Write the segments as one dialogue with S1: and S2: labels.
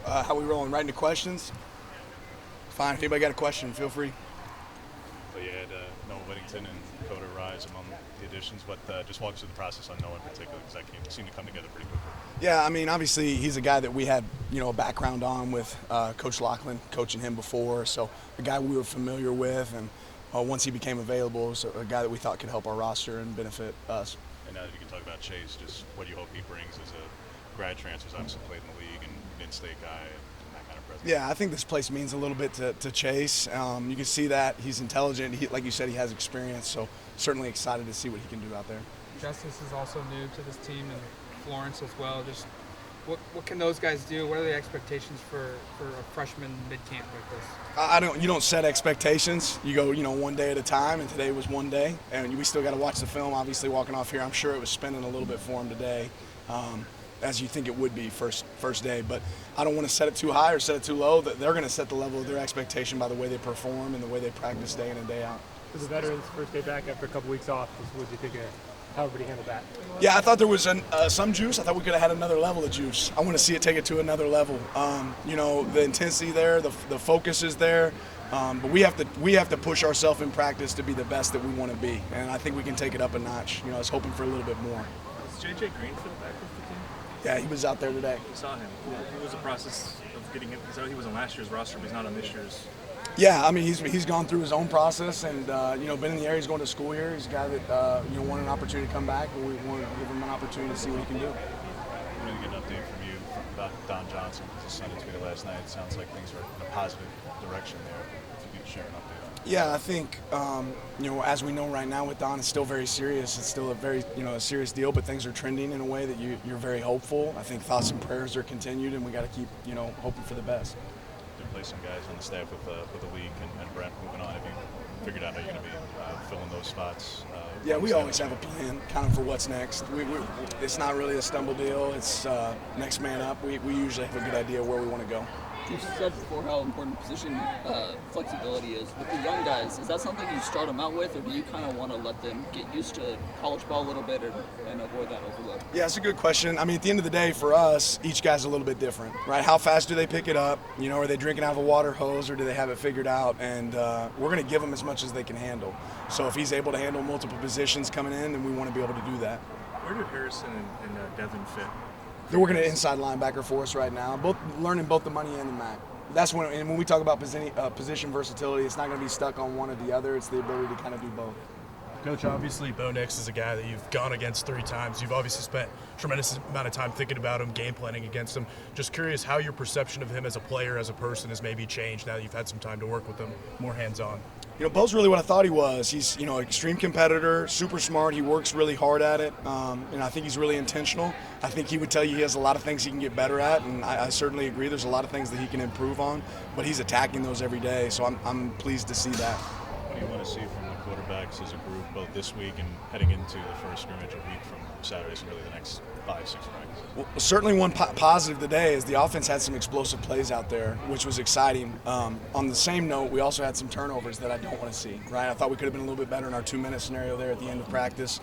S1: How we rolling? Right into questions? Fine. If anybody got a question, feel free.
S2: So you had Noah Whittington and Coda Rise among the additions, but just walk us through the process on Noah in particular, because that seemed to come together pretty quickly.
S1: Yeah, I mean, obviously he's a guy that we had, a background on with Coach Lachlan, coaching him before. So a guy we were familiar with, and once he became available, so a guy that we thought could help our roster and benefit us.
S2: And now that you can talk about Chase, just what do you hope he brings as a grad transfer? He's obviously played in the league and in-state guy and that kind of presence.
S1: Yeah, I think this place means a little bit to Chase. You can see that he's intelligent. Like you said, he has experience, so certainly excited to see what he can do out there.
S3: Justice is also new to this team, and Florence as well. Just what can those guys do? What are the expectations for a freshman mid-camp like this?
S1: You don't set expectations. You go, one day at a time, and today was one day. And we still got to watch the film, obviously, walking off here. I'm sure it was spinning a little bit for him today, as you think it would be first day. But I don't want to set it too high or set it too low. They're going to set the level of their expectation by the way they perform and the way they practice day in and day out.
S4: As a veteran's first day back after a couple weeks off, what did you think of how everybody handled that?
S1: Yeah, I thought there was some juice. I thought we could have had another level of juice. I want to see it take it to another level. The intensity there, the focus is there, but we have to push ourselves in practice to be the best that we want to be, and I think we can take it up a notch. I was hoping for a little bit more.
S5: Is J.J. Greenfield back with the team?
S1: Yeah, he was out there today.
S5: We saw him. What was the process of getting him? Because I know he was on last year's roster, but he's not on this year's.
S1: Yeah, I mean, he's gone through his own process and, been in the area. He's going to school here. He's a guy that, wanted an opportunity to come back, and we wanted to give him an opportunity to see what he can do.
S2: I'm going to get an update from you about Don Johnson, because his son tweeted last night. It sounds like things are in a positive direction there. If you could share an update on that.
S1: Yeah, I think, as we know right now with Don, it's still very serious. It's still a very, a serious deal, but things are trending in a way that you're very hopeful. I think thoughts and prayers are continued, and we got to keep, hoping for the best.
S2: Play some guys on the staff with the league and Brent moving on. Have you figured out how you're going to be filling those spots?
S1: Yeah, we always have a plan, kind of for what's next. It's not really a stumble deal. It's next man up. We usually have a good idea where we want to go.
S6: You've said before how important position flexibility is. With the young guys, is that something you start them out with, or do you kind of want to let them get used to college ball a little bit and avoid that overload?
S1: Yeah, it's a good question. I mean, at the end of the day, for us, each guy's a little bit different, right? How fast do they pick it up? Are they drinking out of a water hose, or do they have it figured out? And we're going to give them as much as they can handle. So if he's able to handle multiple positions coming in, then we want to be able to do that.
S5: Where did Harrison and Devin fit?
S1: They're working an inside linebacker for us right now, learning both the money and the MAC. That's when we talk about position versatility, it's not going to be stuck on one or the other. It's the ability to kind of do both.
S7: Coach, obviously Bo Nix is a guy that you've gone against 3 times. You've obviously spent a tremendous amount of time thinking about him, game planning against him. Just curious how your perception of him as a player, as a person, has maybe changed now that you've had some time to work with him more hands-on.
S1: Bo's really what I thought he was. He's, extreme competitor, super smart. He works really hard at it, and I think he's really intentional. I think he would tell you he has a lot of things he can get better at, and I certainly agree. There's a lot of things that he can improve on, but he's attacking those every day, so I'm pleased to see that.
S2: What do you want to see from the quarterbacks as a group, both this week and heading into the first scrimmage a week from Saturday, so really the next 5-6 practices?
S1: Well, certainly one positive today is the offense had some explosive plays out there, which was exciting. On the same note, we also had some turnovers that I don't want to see, right? I thought we could have been a little bit better in our 2-minute scenario there at the end of practice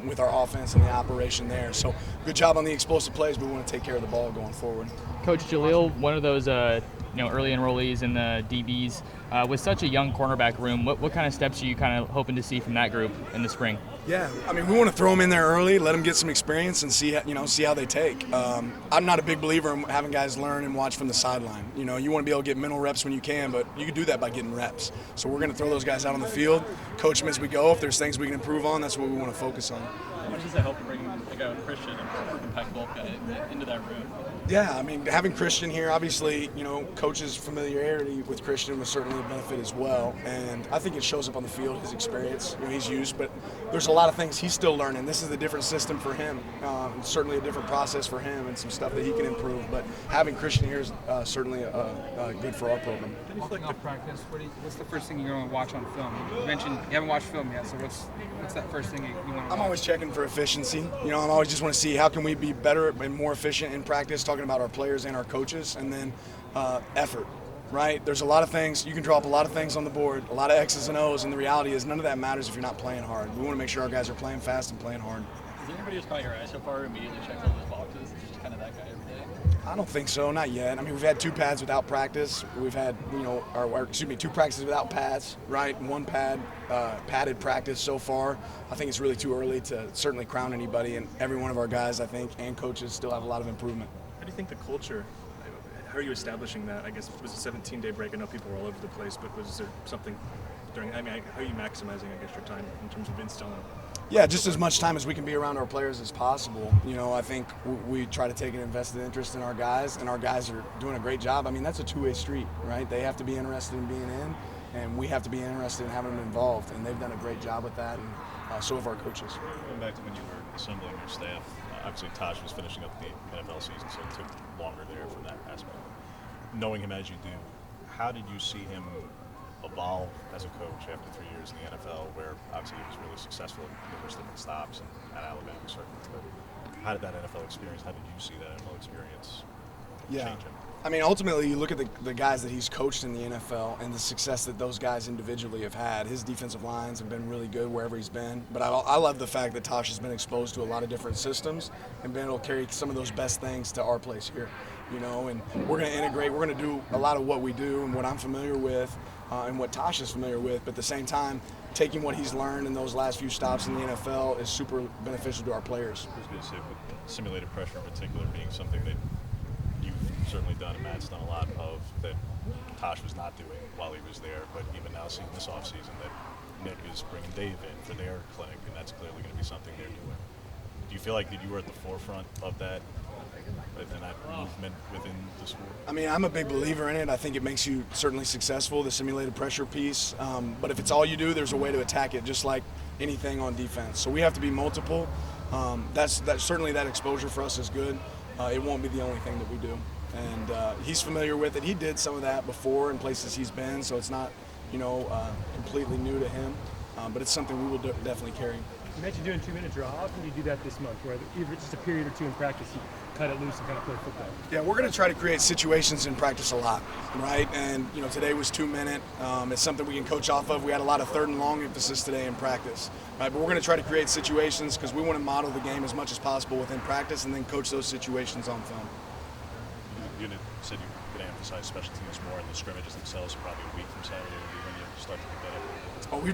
S1: with our offense and the operation there. So good job on the explosive plays, but we want to take care of the ball going forward.
S8: Coach Jaleel, one of those early enrollees in the DBs, with such a young cornerback room, what kind of steps are you kind of hoping to see from that group in the spring?
S1: Yeah, I mean, we want to throw them in there early, let them get some experience, and see how they take. I'm not a big believer in having guys learn and watch from the sideline. You want to be able to get mental reps when you can, but you can do that by getting reps. So we're going to throw those guys out on the field, coach them as we go. If there's things we can improve on, that's what we want to focus on.
S9: How much does it help to bring a guy like Christian, a proven Pac-12 guy, into that room?
S1: Yeah, I mean, having Christian here, obviously, coach's familiarity with Christian was certainly a benefit as well. And I think it shows up on the field, his experience, he's used. But there's a lot of things he's still learning. This is a different system for him, certainly a different process for him and some stuff that he can improve. But having Christian here is certainly good for our program.
S3: Walking off practice, what's the first thing you're going to watch on film? You mentioned you haven't watched film yet, so what's that first thing you want to watch?
S1: I'm always checking for efficiency. I'm always just want to see how can we be better and more efficient in practice, talking about our players and our coaches, and then effort, right? There's a lot of things. You can draw up a lot of things on the board, a lot of X's and O's, and the reality is none of that matters if you're not playing hard. We want to make sure our guys are playing fast and playing hard.
S9: Has anybody who's caught your eye so far immediately checked all those boxes?
S1: I don't think so, not yet. I mean, we've had 2 pads without practice. We've had, 2 practices without pads, right? And 1 padded practice so far. I think it's really too early to certainly crown anybody, and every one of our guys, I think, and coaches still have a lot of improvement.
S5: How do you think the culture? How are you establishing that? I guess it was a 17-day break. I know people were all over the place, but was there something during? I mean, how are you maximizing, I guess, your time in terms of instilling?
S1: Yeah, just as much time as we can be around our players as possible. I think we try to take an invested interest in our guys, and our guys are doing a great job. I mean, that's a two-way street, right? They have to be interested in being in, and we have to be interested in having them involved, and they've done a great job with that, and so have our coaches.
S2: Going back to when you were assembling your staff, obviously Tosh was finishing up the NFL season, so it took longer there from that aspect. Knowing him as you do, how did you see him evolve as a coach after 3 years in the NFL, where obviously he was really successful at numerous different stops and at Alabama certainly, but how did that NFL experience, how did you see that NFL experience change him?
S1: I mean, ultimately, you look at the guys that he's coached in the NFL and the success that those guys individually have had. His defensive lines have been really good wherever he's been. But I love the fact that Tosh has been exposed to a lot of different systems and been able to carry some of those best things to our place here. And we're going to integrate. We're going to do a lot of what we do and what I'm familiar with and what Tosh is familiar with. But at the same time, taking what he's learned in those last few stops in the NFL is super beneficial to our players.
S2: I was going to say, with simulated pressure in particular being something that you've certainly done and Matt's done a lot of that Tosh was not doing while he was there, but even now seeing this offseason that Nick is bringing Dave in for their clinic, and that's clearly going to be something they're doing. Do you feel like that you were at the forefront of that and that movement within the school?
S1: I mean, I'm a big believer in it. I think it makes you certainly successful, the simulated pressure piece. But if it's all you do, there's a way to attack it, just like anything on defense. So we have to be multiple. That's certainly that exposure for us is good. It won't be the only thing that we do. And he's familiar with it. He did some of that before in places he's been, so it's not, completely new to him. But it's something we will definitely carry.
S4: You mentioned doing 2-minute drill. How often do you do that this month, where either just a period or 2 in practice, you cut it loose and kind of play football?
S1: Yeah, we're going to try to create situations in practice a lot, right? And, today was 2-minute. It's something we can coach off of. We had a lot of 3rd and long emphasis today in practice, right? But we're going to try to create situations because we want to model the game as much as possible within practice and then coach those situations on film.
S2: You said you're going to emphasize special teams more, and the scrimmages themselves probably a week from Saturday will be when you start to pick that up.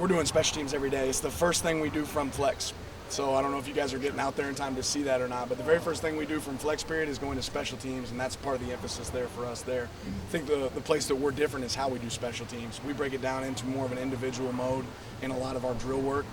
S1: We're doing special teams every day. It's the first thing we do from flex. So I don't know if you guys are getting out there in time to see that or not, but the very first thing we do from flex period is going to special teams, and that's part of the emphasis there for us there. I think the place that we're different is how we do special teams. We break it down into more of an individual mode in a lot of our drill work,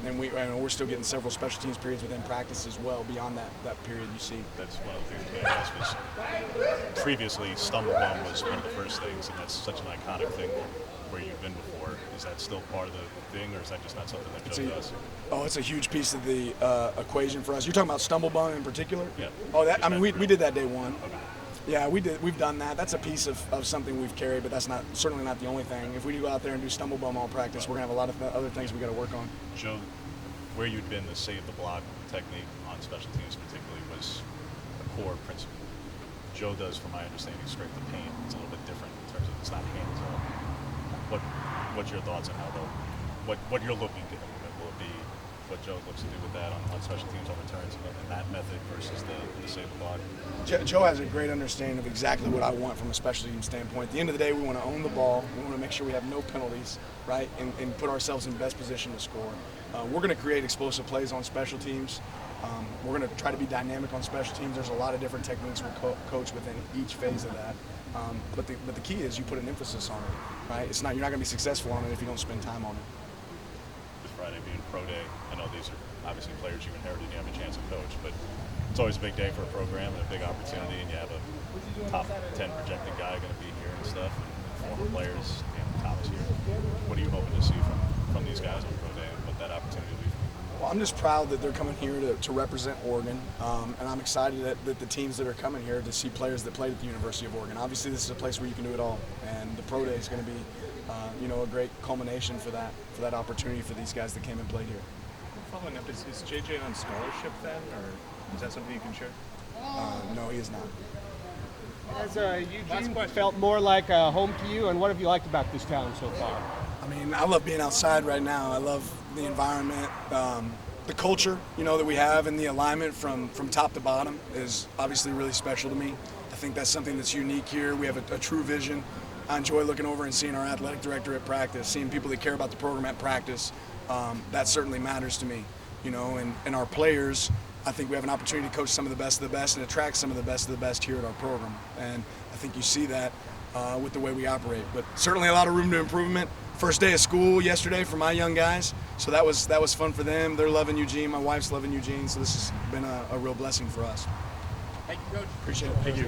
S1: and we're still getting several special teams periods within practice as well beyond that period you see.
S2: That's one of the things that I asked was previously stumble bum was one of the first things, and that's such an iconic thing where you've been before. Is that still part of the thing, or is that just not something that Joe does?
S1: Oh, it's a huge piece of the equation for us. You're talking about stumble bum in particular?
S2: Yeah.
S1: Oh, we did that day one.
S2: Okay.
S1: Yeah, we've done that. That's a piece of something we've carried, but that's certainly not the only thing. If we do go out there and do stumble bum all practice, we're gonna have a lot of other things we got to work on.
S2: Joe, where you'd been, the save the block technique on special teams particularly was a core principle. Joe does, from my understanding, scrape the paint. It's a little bit different in terms of it's not hands on. What's your thoughts on how what you're looking to implement? Will it be what Joe looks to do with that on special teams on returns and that method versus the save the block?
S1: Joe has a great understanding of exactly what I want from a special team standpoint. At the end of the day, we want to own the ball. We want to make sure we have no penalties, right, and put ourselves in best position to score. We're going to create explosive plays on special teams. We're going to try to be dynamic on special teams. There's a lot of different techniques we'll coach within each phase of that. But the key is you put an emphasis on it, right? You're not going to be successful on it if you don't spend time on it.
S2: With Friday being pro day, I know these are obviously players you inherited, you have a chance to coach, but it's always a big day for a program and a big opportunity, and you have a top 10 projected guy going to be here and stuff, and former players, Thomas here. What are you hoping to see from these guys on pro day and what that opportunity will be?
S1: Well, I'm just proud that they're coming here to represent Oregon, and I'm excited that the teams that are coming here to see players that played at the University of Oregon. Obviously, this is a place where you can do it all, and the Pro Day is going to be, a great culmination for that opportunity for these guys that came and played here.
S5: Following up, is JJ on scholarship then, or is that something you can share?
S1: No, he is not.
S10: Has Eugene felt more like home to you, and what have you liked about this town so far?
S1: I mean, I love being outside right now. I love the environment. the culture, that we have and the alignment from top to bottom is obviously really special to me. I think that's something that's unique here. We have a true vision. I enjoy looking over and seeing our athletic director at practice, seeing people that care about the program at practice. That certainly matters to me, and our players. I think we have an opportunity to coach some of the best and attract some of the best here at our program. And I think you see that with the way we operate. But certainly a lot of room to improvement. First day of school yesterday for my young guys, so that was fun for them. They're loving Eugene. My wife's loving Eugene, so this has been a real blessing for us.
S3: Thank you, Coach.
S1: Appreciate it.
S7: Thank you.